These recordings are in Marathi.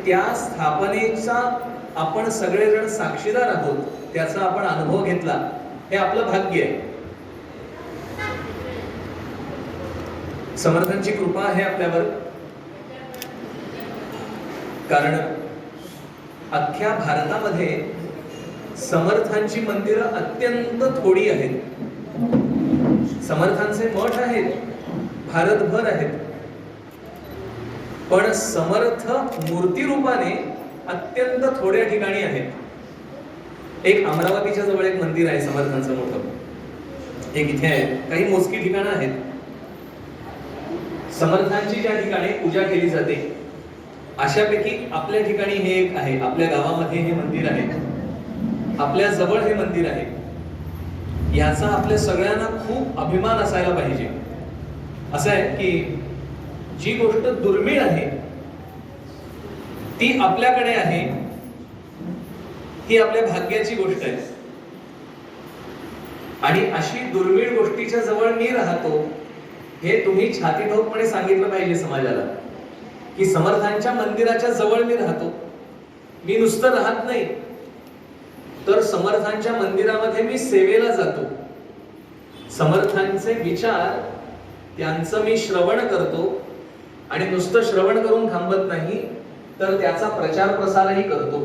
त्या स्थापनेचा आपण सगळेजण साक्षीदार आहोत, त्याचा आपण अनुभव घेतला, हे आपलं भाग्य आहे. समर्थांची कृपा आहे आपल्यावर. कारण अख्ख्या भारतामध्ये समर्थांची मंदिरं अत्यंत थोडी आहेत. समर्थांचे मठ आहेत, भारतभर आहेत, पण समर्थ मूर्ती रूपाने अत्यंत थोड्या ठिकाणी आहेत. एक अमरावतीच्या जवळ एक मंदिर आहे समर्थांचं मोठं, एक इथे आहे, काही मोजकी ठिकाणं आहेत. समर्थांची ज्या ठिकाणी पूजा केली जाते अशापैकी आपल्या ठिकाणी हे एक आहे. आपल्या गावामध्ये हे मंदिर आहे, आपल्या जवळ हे मंदिर आहे. याचा आपल्या सगळ्यांना खूप अभिमान असायला पाहिजे. असं आहे की जी गोष्ट दुर्मिळ आहे ती आपल्याकडे आहे, ही आपल्या भाग्याची गोष्ट आहे. आणि अशी दुर्मिळ गोष्टीच्या जवळ मी राहतो हे तुम्ही छाती ठोकपणे सांगितलं पाहिजे समाजाला, की समर्थांच्या मंदिराच्या जवळ मी राहतो. मी नुसतं राहत नाही, तर समर्थांच्या मंदिरामध्ये मी सेवेला जातो. समर्थांचे विचार त्यांचं मी श्रवण करतो, आणि नुसतं श्रवण करून थांबत नाही, तर त्याचा प्रचार प्रसारही करतो.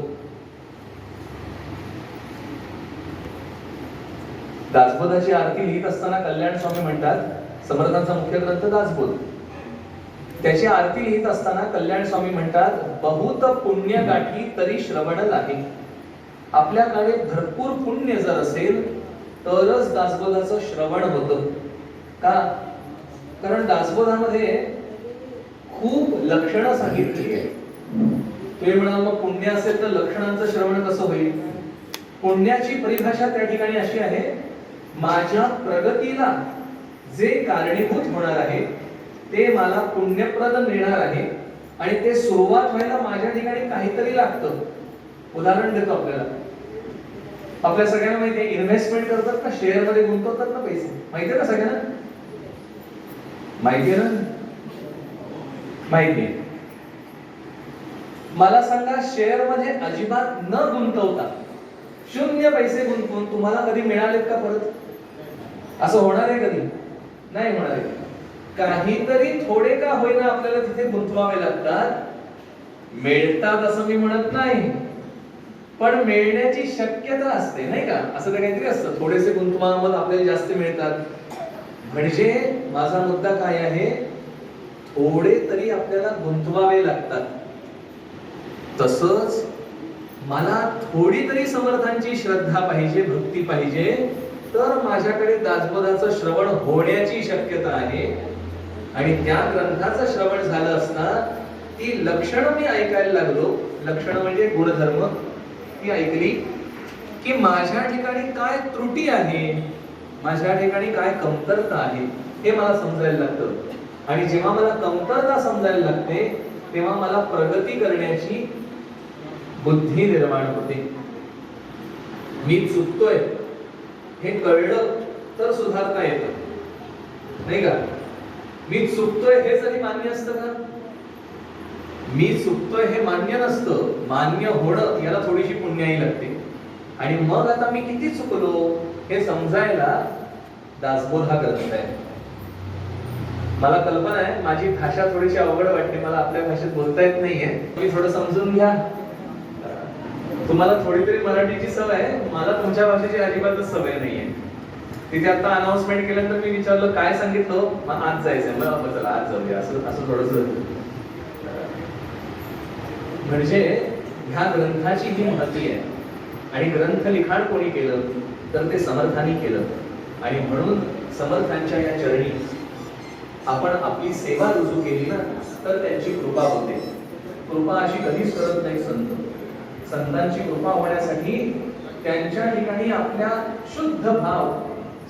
दासबोधाची आरती लिहित असताना कल्याण स्वामी म्हणतात, समर्थांचा मुख्य ग्रंथ दासबोध, त्याची आरती लिहित असताना कल्याण स्वामी म्हणतात, बहुत पुण्य गाठी तरी श्रवण लागे. आपल्याकडे भरपूर पुण्य जर असेल तरच दासबोधाचं श्रवण होतं. का? कारण दासबोधामध्ये खूप लक्षणं सांगितली आहे. तुम्ही म्हणाल मग पुण्य असेल तर लक्षणांचं श्रवण कसं होईल? पुण्याची परिभाषा त्या ठिकाणी अशी आहे, माझ्या प्रगतीला जे कारणीभूत होणार आहे ते मला पुण्यप्रद मिळणार आहे, आणि ते सुरुवात व्हायला माझ्या ठिकाणी काहीतरी लागतं. उदाहरण देतो आपल्याला. आपल्या सगळ्यांना माहिती आहे, इन्व्हेस्टमेंट करतात ना, शेअर मध्ये गुंतवतात ना पैसे, माहितीये का सगळ्यांना? माहितीये ना? माहिती. मला सांगा, शेअर मध्ये अजिबात न गुंतवता शून्य पैसे गुंतवून तुम्हाला कधी मिळालेत का परत? असं होणार आहे कधी? नाही होणार आहे. काहीतरी थोडे का होईना आपल्याला तिथे गुंतवावे लागतात. मिळतात असं मी म्हणत नाही, पण मिळण्याची शक्यता असते, नाही का? असं काहीतरी असतं, थोडेसे गुंतवण्यावर आपल्याला जास्त मिळतात. म्हणजे माझा मुद्दा काय आहे, थोडे तरी आपल्याला गुंतवावे लागतात. तसंच मला थोडी तरी समर्थांची श्रद्धा पाहिजे, भक्ती पाहिजे, तर माझ्याकडे दासबोधाचं श्रवण होण्याची शक्यता आहे. आणि त्या ग्रंथाचं श्रवण झालं असता ती लक्षणं मी ऐकायला लागलो. लक्षणं म्हणजे गुणधर्म ती ऐकली की माझ्या ठिकाणी काय त्रुटी आहे, माझ्या ठिकाणी काय कमतरता आहे, हे मला समजायला लागतं. आणि जेव्हा मला कमतरता समजायला लागते तेव्हा मला प्रगती करण्याची बुद्धी निर्माण होते. मी चुकतोय हे कळलं तर सुधारता येतं, नाही का? मी चुकतोय हे जरी मान्य असतं का? मी चुकतोय हे मान्य नसतं. मान्य होणं याला थोडीशी पुण्याई लागते. आणि मग आता मी किती चुकलो हे समजायला दासबोध हा ग्रंथ आहे. मला कल्पना आहे माझी भाषा थोडीशी अवघड वाटते, मला आपल्या भाषेत बोलता येत नाहीये, तुम्ही थोडं समजून घ्या. तुम्हाला थोडी तरी मराठीची सवय आहे, मला तुमच्या भाषेची अजिबातच सवय नाहीये. तिथे आता अनाउन्समेंट केल्यानंतर मी विचारलं काय सांगितलं, मग आज जायचंय. मला चला आज जाऊया, असं थोडस. म्हणजे ह्या ग्रंथाची ही महती आहे. आणि ग्रंथ लिखाण कोणी केलं तर ते समर्थांनी केलं. आणि म्हणून समर्थांच्या या चरणी आपण आपली सेवा रुजू केली ना, तर त्यांची कृपा होते. कृपा अशी कधीच करत नाही संत. संतांची कृपा होण्यासाठी त्यांच्या ठिकाणी आपल्या शुद्ध भाव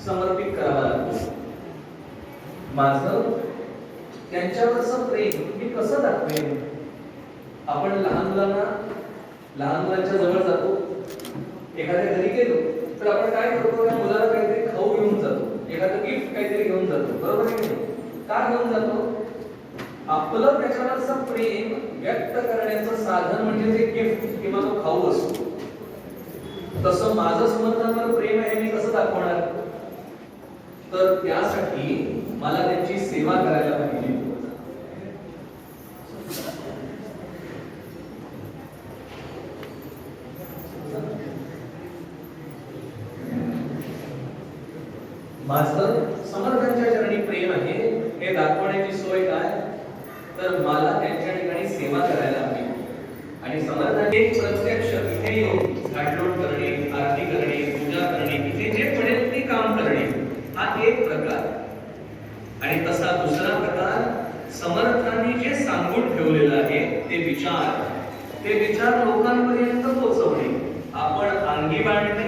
समर्पित करावा लागतो. माझं त्यांच्यावरचं प्रेम मी कसं दाखवेन? आपण लहान मुलांच्या जवळ जातो, एखाद्या घरी गेलो तर आपण काय करतो, त्या मुलाला काहीतरी खाऊ घेऊन जातो, एखादं गिफ्ट काहीतरी घेऊन जातो, बरोबर आहे की नाही? का घेऊन जातो? आपलं त्याच्यावरचं प्रेम व्यक्त करण्याचं साधन म्हणजे ते गिफ्ट किंवा तो खाऊ असतो. तसं माझं समर्थांवर प्रेम आहे मी कसं दाखवणार? तर त्यासाठी मला त्यांची सेवा करायला पाहिजे. माझं समर्थांच्या चरणी प्रेम आहे हे दाखवण्याची सोय काय? तर मला त्यांच्या ठिकाणी सेवा करायला हवी. आणि समर्थांनी प्रत्यक्ष इथे येऊन झाडलोट करणे, आरती करणे, पूजा करणे, इथे जे पडेल ते काम करणे हा एक प्रकार. आणि तसा दुसरा प्रकार समर्थांनी जे सांगून ठेवलेलं आहे ते विचार लोकांपर्यंत पोहोचवणे. आपण अंगी बाळगणे,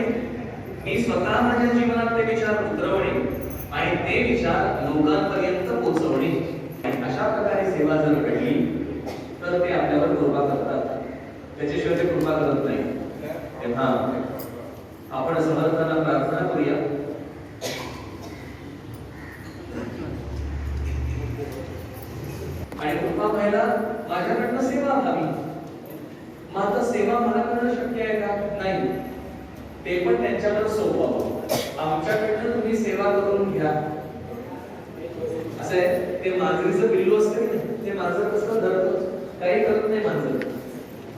मी स्वतः माझ्या जीवनात ते विचार उतरवणे आणि ते विचार लोकांपर्यंत पोहोचवणे. अशा प्रकारे सेवा जर घडली तर ते आपल्यावर कृपा करतात, त्याच्याशिवाय ते कृपा करत नाही. तेव्हा आपण समर्थांना प्रार्थना करूया. आणि कृपा व्हायला माझ्याकडनं सेवा हवी. मात्र सेवा मला करणं शक्य आहे का? नाही. ते पण त्यांच्याकडे सोपवावं. आमच्याकडनं तुम्ही सेवा करून घ्या असं आहे. ते मांजरीचं पिल्लू असते ते मांजर कसं धरतं, काही करत नाही मांजर,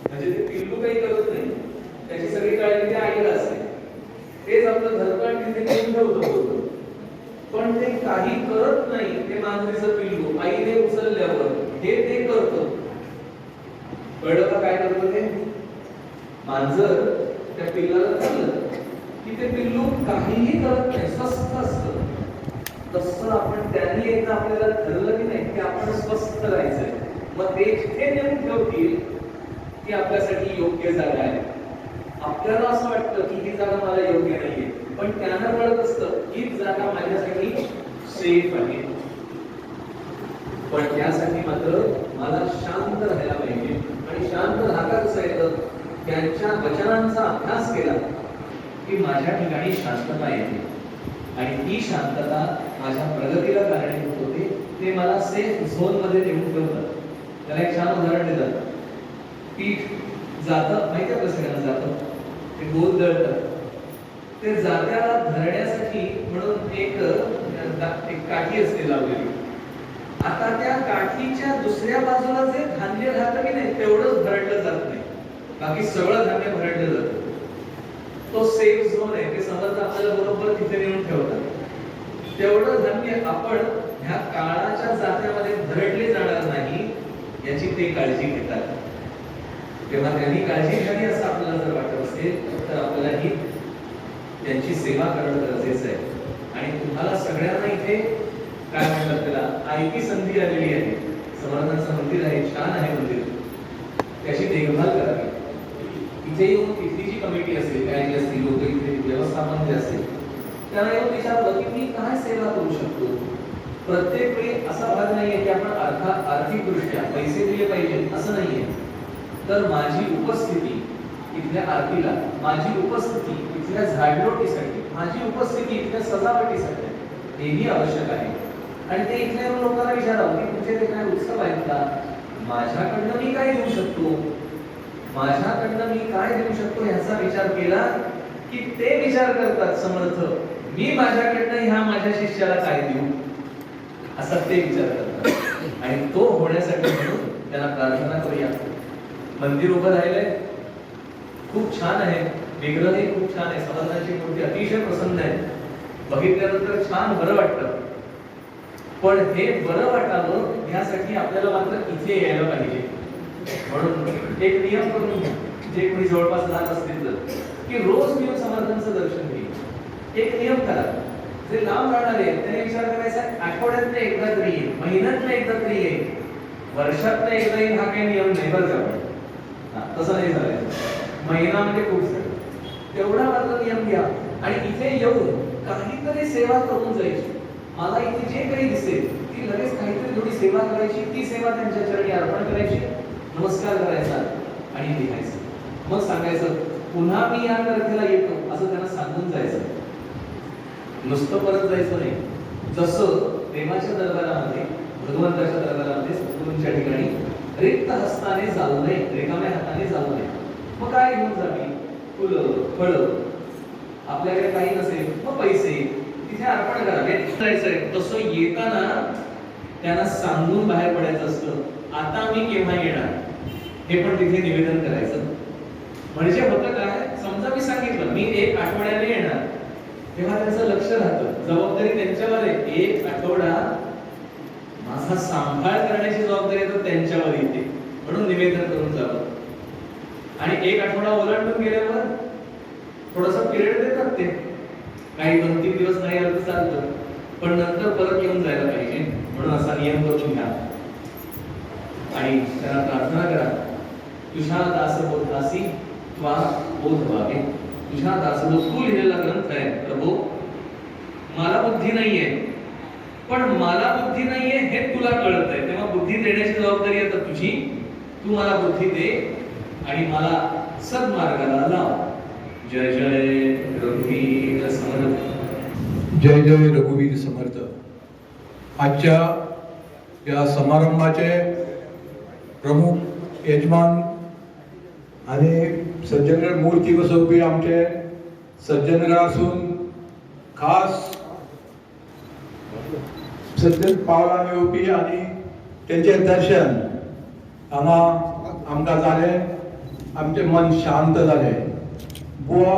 म्हणजे ते पिल्लू काही करत नाही, त्याची सगळी काळजी त्या आईला असते. तेच आपलं धरतं आणि तिथे नेऊन ठेवतो. पण ते काही करत नाही. ते मांजरीचं पिल्लू आईने उचलल्यावर हे ते करतं. कळलं का काय करतं ते? मांजर त्या पिल्लाला धरलं की ते पिल्लू काहीही करत नाही, स्वस्थ असतं. तसं आपण त्यांनी एकदा आपल्याला ठरलं की नाही की आपण स्वस्थ राहायचंय, मग ते जिथे नेऊन ठेवतील ती आपल्यासाठी योग्य जागा आहे. आपल्याला असं वाटतं की ही जागा मला योग्य नाहीये, पण त्यांना कळत असतं हीच जागा माझ्यासाठी सेफ आहे. पण त्यासाठी मात्र मला शांत राहायला पाहिजे. आणि शांत राहता कसं येतं? त्यांच्या वचनांचा अभ्यास केला की माझ्या ठिकाणी शांतता येते. आणि ती शांतता माझ्या प्रगतीला कारणीभूत होते. ते मला सेफ झोन मध्ये नेऊन ठेवतात. त्याला एक छान उदाहरण दिलं. पीठ जातं, माहिती आहे सगळ्यांना जातं, ते गोल दळतं. ते जात्याला धरण्यासाठी म्हणून एक काठी असते लावलेली. आता त्या काठीच्या दुसऱ्या बाजूला जे धान्य राहतं की नाही तेवढंच भरडलं जात नाही, बाकी सगळं धान्य भरडलं जातं. तो सेफ झोन आहे. ते समर्थ आपल्याला बरोबर तिथे नेऊन ठेवतात. तेवढं धान्य आपण ह्या काळाच्या जात्यामध्ये भरडले जाणार नाही याची ते काळजी घेतात. तेव्हा त्यांनी काळजी घ्यावी असं आपल्याला जर वाटत असेल तर आपल्यालाही त्यांची सेवा करणं गरजेचं आहे. आणि तुम्हाला सगळ्यांना इथे काय म्हणतात त्याला आयती संधी आलेली आहे. समर्थांचं मंदिर आहे, छान आहे मंदिर, त्याची देखभाल करावी. इथे येऊन तिथली जी कमिटी असेल, काय जे असतील लोक इथे व्यवस्थापन जे असेल त्यांना येऊन विचारलं की मी काय सेवा करू शकतो. प्रत्येक वेळी असा भाग नाहीये की आपण आर्थिकदृष्ट्या पैसे दिले पाहिजे असं नाहीये. तर माझी उपस्थिती इथल्या आरतीला, माझी उपस्थिती इथल्या झाडलोटीसाठी, माझी उपस्थिती इथल्या सजावटीसाठी हेही आवश्यक आहे. आणि ते इथल्या लोकांना विचारावं की तुमचे ते काय उत्सव आहेत का? माझ्याकडनं मी काय देऊ शकतो, माझ्याकडनं मी काय देऊ शकतो ह्याचा विचार केला की ते विचार करतात समर्थ मी माझ्याकडनं ह्या माझ्या शिष्याला काय देऊ, असा ते विचार करतात. आणि तो होण्यासाठी म्हणून त्यांना प्रार्थना करूया. मंदिर उभं राहिलंय, खूप छान आहे, विग्रहही खूप छान आहे, समर्थांची मूर्ती अतिशय प्रसन्न आहे, बघितल्यानंतर छान बरं वाटतं. पण हे बरं वाटावं यासाठी आपल्याला मात्र इथे यायला पाहिजे. म्हणून एक नियम करून घ्या, जे कोणी जवळपास जात असतील तर, की रोज मी समर्थांचं दर्शन घेईन. एक नियम करा. जे लांब राहणार आहे त्याने विचार करायचा आठवड्यातनं एकदा तरी येईल, महिन्यातनं एकदा तरी येईल, वर्षातनं एकदा येईल, हा काही नियम नाही बरं का. तसं नाही चालायचं. महिना म्हणजे खूप झालं, तेवढा मात्र नियम घ्या. आणि इथे येऊन काहीतरी सेवा करून जायची. मला इथे जे काही दिसेल ती लगेच काहीतरी थोडी सेवा करायची, ती सेवा त्यांच्या चरणी अर्पण करायची, नमस्कार करायचा आणि लिहायचं. मग सांगायचं पुन्हा मी या तारखेला येतो असं त्यांना सांगून जायचं. नुसतं परत जायचं नाही. जसं देवाच्या दरबारामध्ये भगवंताच्या दरबारामध्ये सद्गुरूंच्या ठिकाणी रिक्त हस्ताने चालू नये, रिकाम्या हाताने चालू नये. मग काय घेऊन जावी? फुलं, फळं. आपल्याकडे काही नसेल मग पैसे तिथे अर्पण करावे. तसं येताना त्यांना सांगून बाहेर पडायचं असतं, आता मी केव्हा येणार हे पण तिथे निवेदन करायचं. म्हणजे होतं काय, समजा मी सांगितलं मी 1 आठवड्याने येणार, तेव्हा त्यांचं लक्ष राहतं, जबाबदारी त्यांच्यावर आहे. 1 आठवडा माझा सांभाळ करण्याची जबाबदारी तर त्यांच्यावर येते, म्हणून निवेदन करून जावं. आणि 1 आठवडा ओलांडून गेल्यावर थोडासा पिरियड देतात ते, काही 2-3 दिवस नाही आलं तर चालतं, पण नंतर परत येऊन जायला पाहिजे, म्हणून असा नियम करून घ्या. आणि त्यांना प्रार्थना करा, तुझ्या दासबोधासी त्वा बोध व्हावे. तुझ्या दासबोध तू लिहिलेला ग्रंथ आहे प्रभू, मला बुद्धी नाहीये, पण मला बुद्धी नाहीये हे तुला कळत आहे, तेव्हा बुद्धी देण्याची जबाबदारी आता तुझी. तू मला बुद्धी दे आणि मला सद्मार्गाला लाव. जय जय रघुवीर समर्थ. जय जय रघुवीर समर्थ. आजच्या या समारंभाचे प्रमुख यजमान आणि सज्जनगड मूर्ती बसवपी आमचे सज्जनगड असून खास सज्जन पावला मेळोवपी आणि त्यांचे दर्शन हांगा आमकां जालें, आमचें मन शांत जालें. बुवा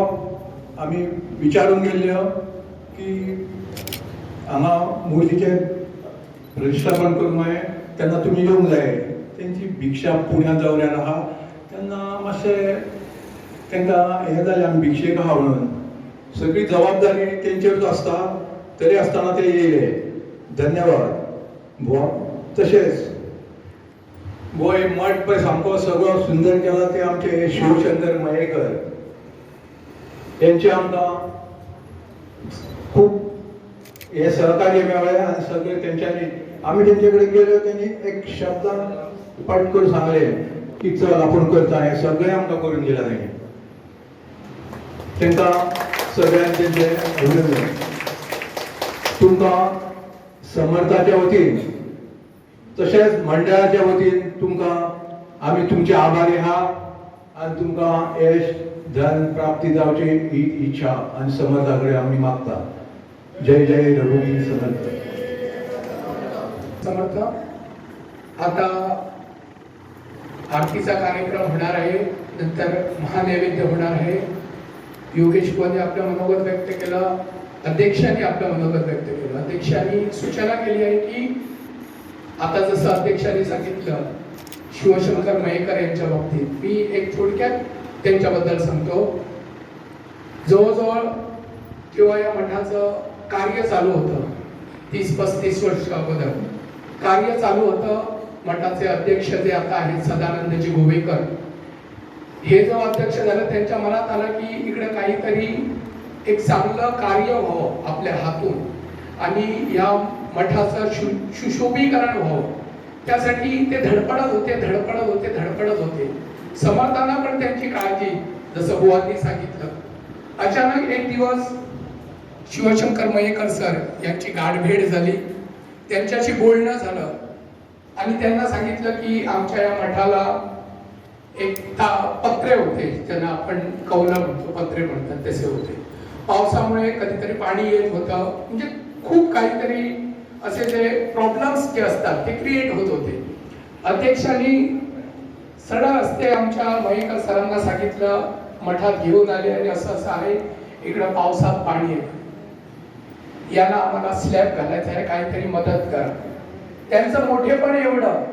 आमी विचारून गेल्ल्यो की हांगा मुर्तीचें प्रतिश्ठापन करूंक जाय, तेन्ना तुमी येवंक जाय. तेंची भिक्षा पुण्या दौऱ्यार आहा, तेन्ना मातशें तांकां हें जालें आमी भिक्षेक आहा म्हणून. सगळी जबाबदारी तेंचेरूच आसता, तरी आसतना ते येयले. धन्यवाद बुवा. तशेंच बुवा हे मठ पळय सामको सगळो सुंदर केला ते आमचे शिवशंकर मयेकर. तेंचे आमकां खूब हे सहकार्य मेळ्ळें आनी सगळे तेंच्यांनी आमी तेंचे कडेन गेल्यो, तेणी एक शब्दान पट करून सांगलें की चल आपूण करता. हें सगळें आमकां करून दिलां तेणी. तांकां सगळ्यांक तेंचे अभिनंदन. तुमकां समर्थाच्या वतीन तशेंच मंडळाच्या वतीन तुमकां आमी तुमचे आभारी आहा आनी तुमकां यश धन प्राप्ती जावची ही इच्छा आनी समर्था कडेन आमी मागता. जय जय रघुवीर समर्थ. समर्थ. आता आरतीचा कार्यक्रम होणार आहे, नंतर महानैवेद्य होणार आहे. योगेश बुवांनी आपलं मनोगत व्यक्त केलं, अध्यक्षांनी आपलं मनोगत व्यक्त केलं. अध्यक्षांनी सूचना केली आहे की आता जसं अध्यक्षांनी सांगितलं शिवशंकर मयेकर यांच्या बाबतीत मी एक थोडक्यात त्यांच्याबद्दल सांगतो. जवळजवळ किंवा या मठाचं कार्य चालू होतं 30-35 वर्ष अगोदर कार्य चालू होतं. मठाचे अध्यक्ष जे आता आहेत सदानंदजी गोवेकर, हे जो अध्यक्ष झाले त्यांच्या मनात आलं की इकडे काहीतरी एक चांगलं कार्य व्हावं आपल्या हातून आणि या मठाचं सुशोभीकरण व्हावं. त्यासाठी ते धडपडत होते. समर्थांना पण त्यांची काळजी, जसं बुवांनी सांगितलं. अचानक एक दिवस शिवशंकर मयेकर सर यांची गाठभेट झाली, त्यांच्याशी बोलणं झालं आणि त्यांना सांगितलं की आमच्या या मठाला एक पत्रे होते, ज्यांना आपण कौलं म्हणतो, पत्रे म्हणतात, तसे होते. पावसामुळे कधीतरी पाणी येत होतं, म्हणजे खूप काहीतरी असे जे प्रॉब्लेम्स जे असतात ते क्रिएट होत होते. अध्यक्षांनी सरळ रस्ते आमच्या मयेकर सरांना सांगितलं, मठात घेऊन आले आणि असं असं आहे, इकडं पावसात पाणी आहे, याला आम्हाला स्लॅब घालायचं आहे, काहीतरी मदत करा. त्यांचं मोठेपण एवढं,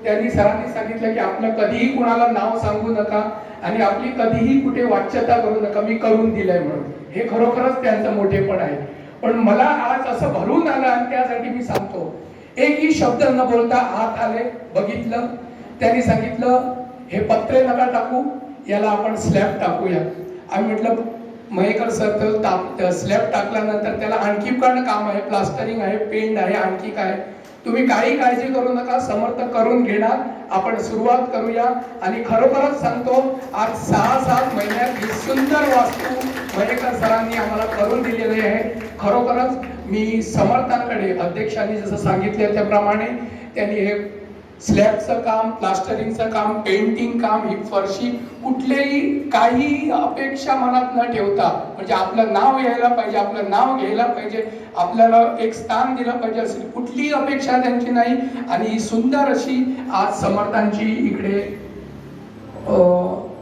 त्यांनी सरांनी सांगितलं की आपलं कधीही कुणाला नाव सांगू नका आणि आपली कधीही कुठे वाच्यता करू नका, मी करून दिलंय म्हणून. हे खरोखरच त्यांचं मोठेपण आहे. पण मला आज असं भरून आलं आणि त्यासाठी मी सांगतो. एकही शब्द न बोलता आत आले, बघितलं, त्यांनी सांगितलं हे पत्रे नका टाकू, याला आपण स्लॅब टाकूया. आम्ही म्हटलं मयेकर सर तर स्लॅब टाकल्यानंतर त्याला आणखी पण काम आहे, प्लास्टरिंग आहे, पेंट आहे, आणखी काय, तुम्ही काही काळजी करू नका, समर्थ करून घेणार, आपण सुरुवात करूया. आणि खरोखरच सांगतो आज 6-7 महिन्यात ही सुंदर वास्तू मयेकर सरांनी आम्हाला करून दिलेली आहे. खरोखरच मी समर्थांकडे अध्यक्षांनी जसं सांगितलं त्याप्रमाणे त्यांनी हे स्लॅबचं काम, प्लास्टरिंगचं काम, पेंटिंग काम, ही फरशी, कुठलेही काही अपेक्षा मनात न ठेवता, म्हणजे आपलं नाव यायला पाहिजे, आपलं नाव घ्यायला पाहिजे, आपल्याला एक स्थान दिलं पाहिजे, असेल कुठलीही अपेक्षा त्यांची नाही. आणि सुंदर अशी आज समर्थांची इकडे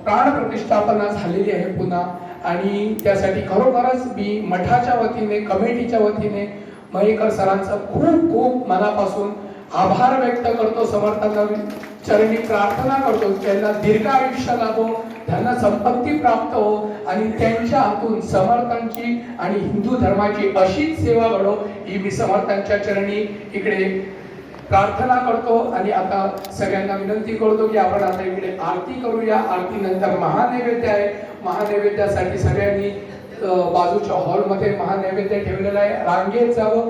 प्राणप्रतिष्ठापना झालेली आहे पुन्हा. आणि त्यासाठी खरोखरच मी मठाच्या वतीने, कमिटीच्या वतीने मयेकर सरांचं खूप खूप मनापासून आभार व्यक्त करतो. समर्थांना चरणी प्रार्थना करतो त्यांना दीर्घ आयुष्य लाभो, त्यांना संपत्ती प्राप्त हो आणि त्यांच्या हातून समर्थांची आणि हिंदू धर्माची अशीच सेवा घडो, ही मी समर्थांच्या चरणी इकडे प्रार्थना करतो. आणि आता सगळ्यांना विनंती करतो की आपण आता इकडे आरती करूया. आरती नंतर महानैवेद्य आहे. महानैवेद्यासाठी सगळ्यांनी बाजूच्या हॉलमध्ये महानैवेद्य ठेवलेला आहे, रांगेत जावं.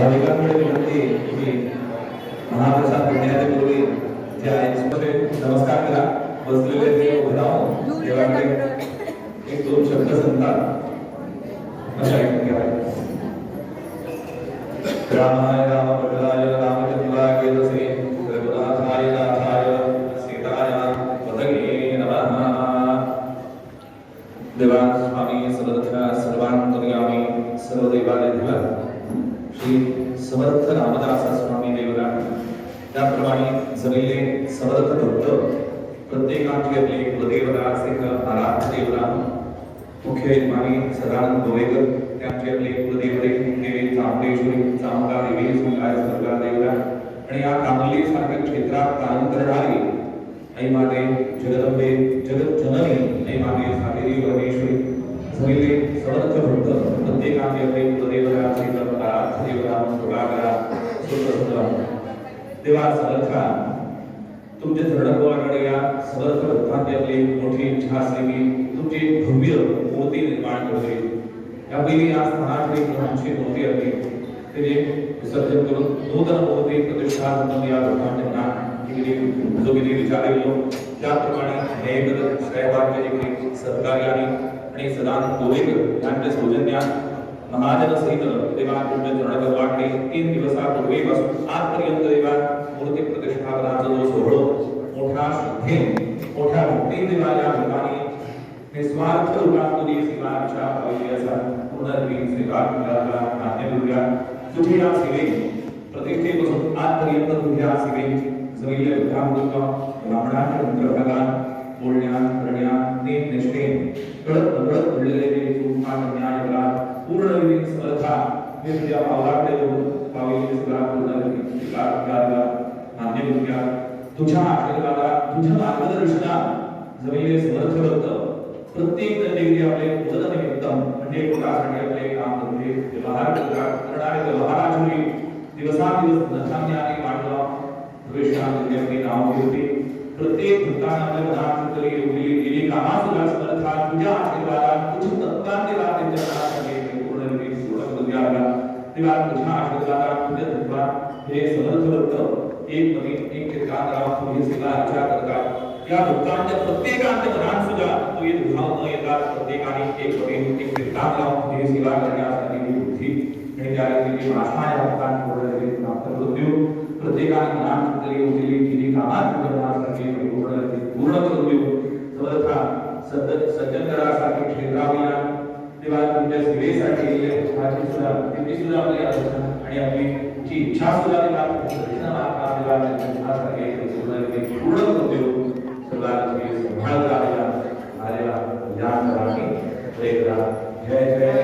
भाविकांकडे विनंती की महाप्रसाद घेण्यापूर्वी ज्या नमस्कार करा. बसलेले देव उभे राहून देवाकडे एक दोन शब्द सांगतात. अशा ऐकून घ्या. रामाय रामभद्राय रामचंद्राय वेदसे रघुनाथाय नाथाय सीताय पतये नमः. देवान स्वामी समर्थ सर्वांतर्यामी सर्वदेवालय श्री समर्थ रामदास स्वामी देवराय त्याप्रमाणे जमिले समर्थ भक्त प्रत्येकाची आपले कुलदेवता असेल आराध्य देवता मुख्य यजमानी सदानंद गोवेकर त्यांचे आपले कुलदेवते देवी चामुंडेश्वरी चामुंडा देवी सुंगाय सर्गा देवता आणि या कामली सारख्या क्षेत्रात काम करणारी आई माते जगदंबे जगत जननी आई माते सातेरी परमेश्वरी जमिले समर्थ भक्त प्रत्येकाची आपले कुलदेवता असेल आराध्य देवता सुगागरा सुप्रसन्न देवा समर्था तुमचे चरणकमलाकडे या समर्थ भक्तांची आपली मोठी इच्छा असली की तुमची भव्य मूर्ती निर्माण करू दे. यापैकी या स्थानाची आमची मूर्ती आपली ते विसर्जन करून नूतन मूर्ती प्रतिष्ठा या भक्तांच्या नाम जो विधी विचारलेलो त्याप्रमाणे हे करत साहेबांचे देखील सरकारी आणि सदानंद गोवेकर यांच्या सौजन्यात महाजन सहित देवा तुमच्या चरणकमलाकडे 3 दिवसापूर्वीपासून आजपर्यंत देवा मूर्ती प्रतिष्ठापनाचा जो सोहळा मोठ्या श्रद्धेने मोठ्या भक्तीने देवा या ठिकाणी निस्वार्थ रूपातून सेवाच्या अवयवाचा पुनर्विन सेवा करायला मान्य करूया. तुझे या सेवेत प्रतिष्ठेपासून आजपर्यंत तुझ्या सेवेत जमिले भक्तांचा ब्राह्मणांच्या मंत्रभागात बोलण्यात करण्यात नेम निष्ठेने कळत नकळत घडलेले जे चूक आणि न्याय करा पूर्ण विधी स्पर्धा मी तुझ्या पावलाकडे येऊन पावली सगळा पूर्ण विधी स्वीकार करायला मान्य करूया. तुझ्या आशीर्वादात तुझ्या मार्गदर्शनात जमिले समर्थ भक्त प्रत्येक देवी आपले उदर निमित्त म्हणजे कोणासाठी आपले काम करते व्यवहार करणारे व्यवहाराची दिवसादिवस नशाने मांडला प्रवेशांमध्ये आपली नाव घेते. प्रत्येक भक्तांना आपल्या मनात तरी गेली कामासुद्धा समर्था तुझ्या आशीर्वादात तुझ तत्कांते त्यांच्या मनासाठी पूर्ण विधी पूर्ण करूया. तेव्हा तुझ्या आशीर्वादात तुझ्या तत्वात हे समर्थ भक्त एक नवीन एक चित्रात राहून तुझी सेवा विचार करतात. या भक्तांच्या प्रत्येकाच्या मनात सुद्धा तो एक भाव न येतात. प्रत्येकाने एक नवीन एक चित्रात राहून तुझी सेवा करण्यासाठी बुद्धी आणि त्या रीतीने आशा या भक्तांना पूर्ण प्राप्त करून देऊ. प्रत्येकाने मनात तरी उरलेली जी कामात करण्यासाठी पूर्ण करून देऊ. समर्था सज्जनगडासारखे क्षेत्रावया तेव्हा तुमच्या सेवेसाठी सुद्धा आपली आणि आपली जी इच्छा सुद्धा तेव्हा पूर्ण करून देऊ. सर्वांची संभाळ करायला आलेला ज्ञान करावी प्रेरणा. जय जय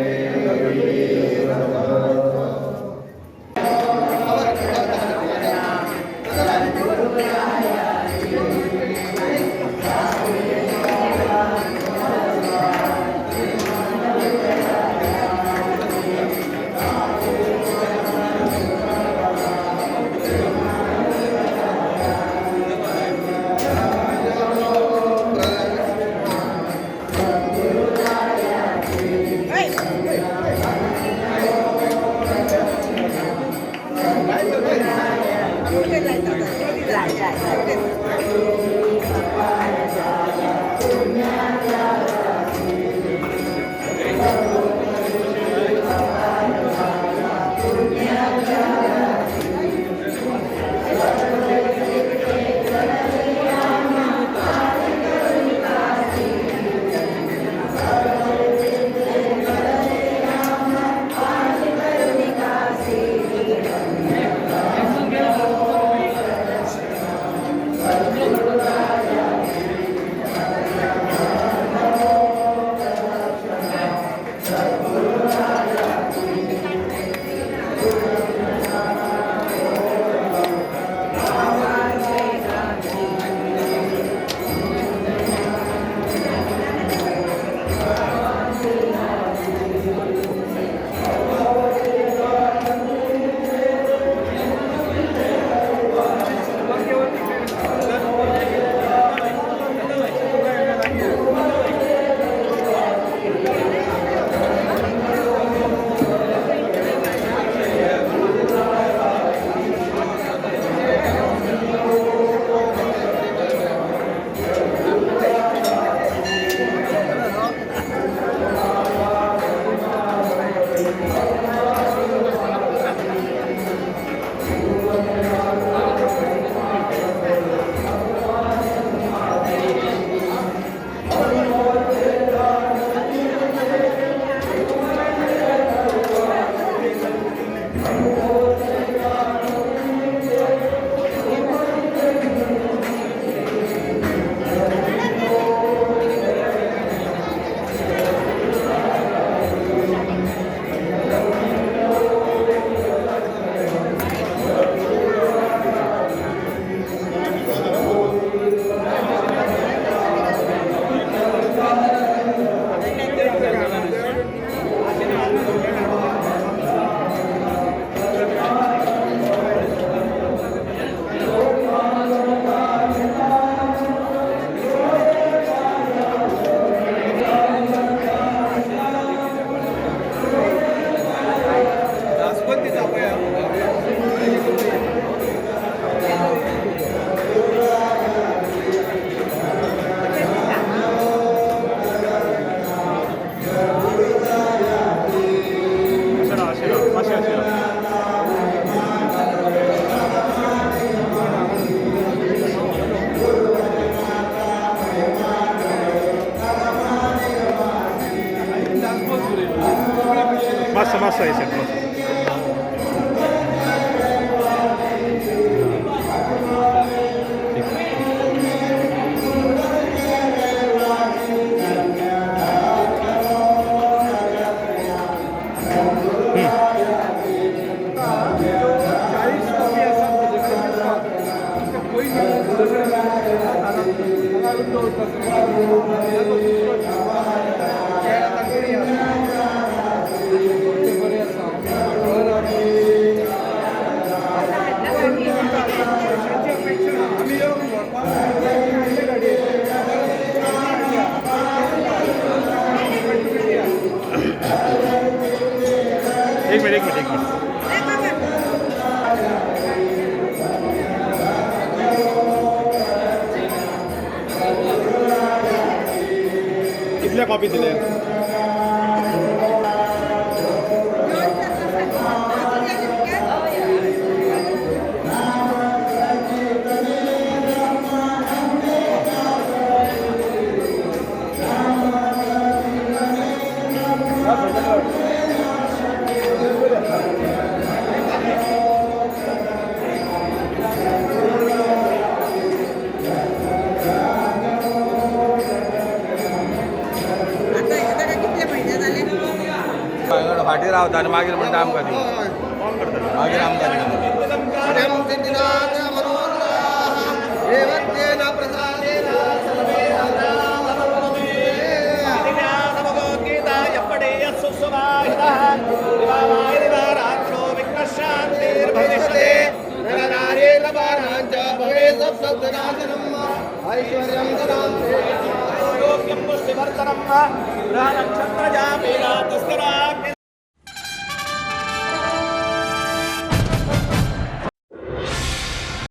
मस्त आहे सेट मस्त. एक मिनिट कितल्या कॉपी दिल्या? फाटी रावता आणि मागीर म्हणटा आमकां दी मागीर आमकां ऐश्वर्यं पुष्टिवर्धनम् ग्रह नक्षत्र जामीनातस्ते